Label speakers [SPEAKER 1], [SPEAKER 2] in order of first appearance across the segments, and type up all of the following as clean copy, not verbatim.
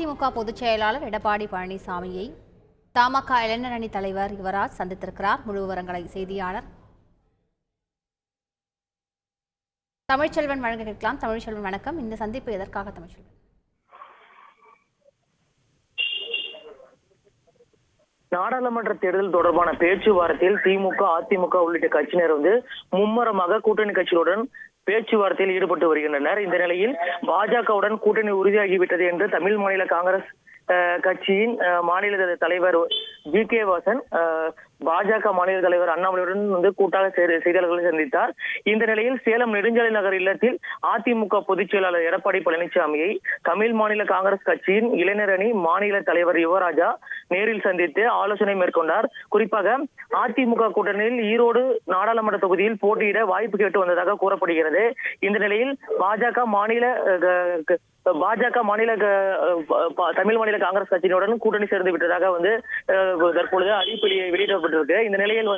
[SPEAKER 1] அதிமுக பொதுச் செயலாளர் எடப்பாடி பழனிசாமியை தமாக இளைஞர் அணி தலைவர் யுவராஜ் சந்தித்திருக்கிறார். முழு விவரங்களை செய்தியாளர் தமிழ்ச்செல்வன் வழங்க கேட்கலாம். தமிழ்ச்செல்வன் வணக்கம். இந்த சந்திப்பு எதற்காக தமிழ்ச்செல்வன்?
[SPEAKER 2] நாடாளுமன்ற தேர்தல் தொடர்பான பேச்சுவார்த்தையில் திமுக, அதிமுக உள்ளிட்ட கட்சியினர் மும்மரமாக கூட்டணி கட்சிகளுடன் பேச்சுவார்த்தையில் ஈடுபட்டு வருகின்றனர். இந்த நிலையில் பாஜகவுடன் கூட்டணி உறுதியாகிவிட்டது என்று தமிழ் மாநில காங்கிரஸ் கட்சியின் மாநில தலைவர் ஜி.கே. வாசன் பாஜக மாநில தலைவர் அண்ணாமலையுடன் கூட்டாக செய்தியாளர்களை சந்தித்தார். இந்த நிலையில் சேலம் நெடுஞ்சாலை நகர் இல்லத்தில் அதிமுக பொதுச் செயலாளர் எடப்பாடி பழனிசாமியை தமிழ் மாநில காங்கிரஸ் கட்சியின் இளைஞர் அணி மாநில தலைவர் யுவராஜா நேரில் சந்தித்து ஆலோசனை மேற்கொண்டார். குறிப்பாக அதிமுக கூட்டணியில் ஈரோடு நாடாளுமன்ற தொகுதியில் போட்டியிட வாய்ப்பு கேட்டு வந்ததாக கூறப்படுகிறது. இந்த நிலையில் பாஜக மாநில தமிழ் மாநில காங்கிரஸ் கட்சியினுடன் கூட்டணி சேர்ந்து விட்டதாக தற்பொழுது அறிவிப்பு வெளியிடப்பட்டிருக்கு. இந்த நிலையில்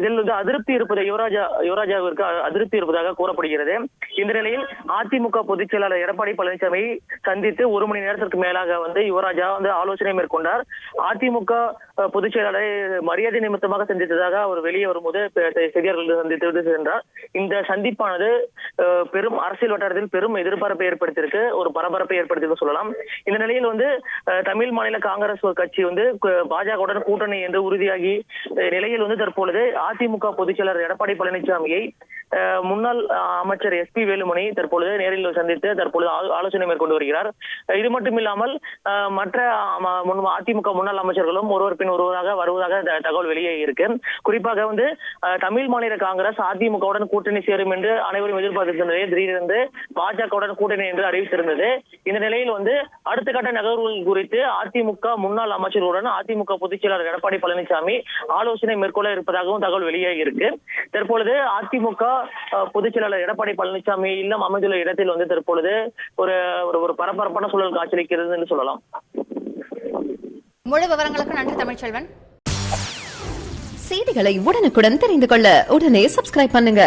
[SPEAKER 2] இதில் அதிருப்தி இருப்பதை யுவராஜாவிற்கு அதிருப்தி இருப்பதாக கூறப்படுகிறது. இந்த நிலையில் அதிமுக பொதுச் செயலாளர் எடப்பாடி பழனிசாமி சந்தித்து 1 மணி நேரத்திற்கு மேலாக யுவராஜா ஆலோசனை மேற்கொண்டார். அதிமுக பொதுச் செயலாளரை மரியாதை நிமித்தமாக சந்தித்ததாக அவர் வெளியே வரும்போது செய்தியாளர்கள் சந்தித்து சென்றார். இந்த சந்திப்பானது பெரும் அரசியல் வட்டாரத்தில் பெரும் எதிர்பார்ப்பை ஏற்படுத்தியிருக்கு, ஒரு பரபரப்பை ஏற்படுத்தி சொல்லலாம். இந்த நிலையில் தமிழ் மாநில காங்கிரஸ் கட்சி பாஜகவுடன் கூட்டணி என்று உறுதியாகி நிலையில் தற்பொழுது அதிமுக பொதுச் செயலாளர் எடப்பாடி பழனிசாமியை முன்னாள் அமைச்சர் எஸ்.பி. வேலுமணி தற்பொழுது நேரில் சந்தித்து தற்பொழுது ஆலோசனை மேற்கொண்டு வருகிறார். இது மட்டும் இல்லாமல் மற்ற அதிமுக முன்னாள் அமைச்சர்களும் ஒருவர் பின் ஒருவராக வருவதாக தகவல் வெளியே இருக்கு. குறிப்பாக தமிழ் மாநில காங்கிரஸ் அதிமுகவுடன் கூட்டணி சேரும் என்று அனைவரும் எதிர்பார்த்திருந்தது. திடீரென்று பாஜகவுடன் கூட்டணி என்று அறிவித்திருந்தது. இந்த நிலையில் அடுத்த கட்ட நகர்வுகள் குறித்து அதிமுக முன்னாள் அமைச்சர்களுடன் அதிமுக பொதுச் செயலாளர் எடப்பாடி பழனிசாமி ஆலோசனை மேற்கொள்ள இருப்பதாகவும் தகவல் வெளியாகி இருக்கு. தற்பொழுது அதிமுக பொதுச் செயலாளர் எடப்பாடி பழனிசாமி இல்லம் அமைந்துள்ள இடத்தில் தற்பொழுது ஒரு பரபரப்பான சூழல் காட்சியளிக்கிறது என்று சொல்லலாம்.
[SPEAKER 1] முழு விவரங்களுக்கு நன்றி தமிழ்ச்செல்வன்.
[SPEAKER 3] செய்திகளை உடனுக்குடன் தெரிந்து கொள்ள உடனே சப்ஸ்கிரைப் பண்ணுங்க.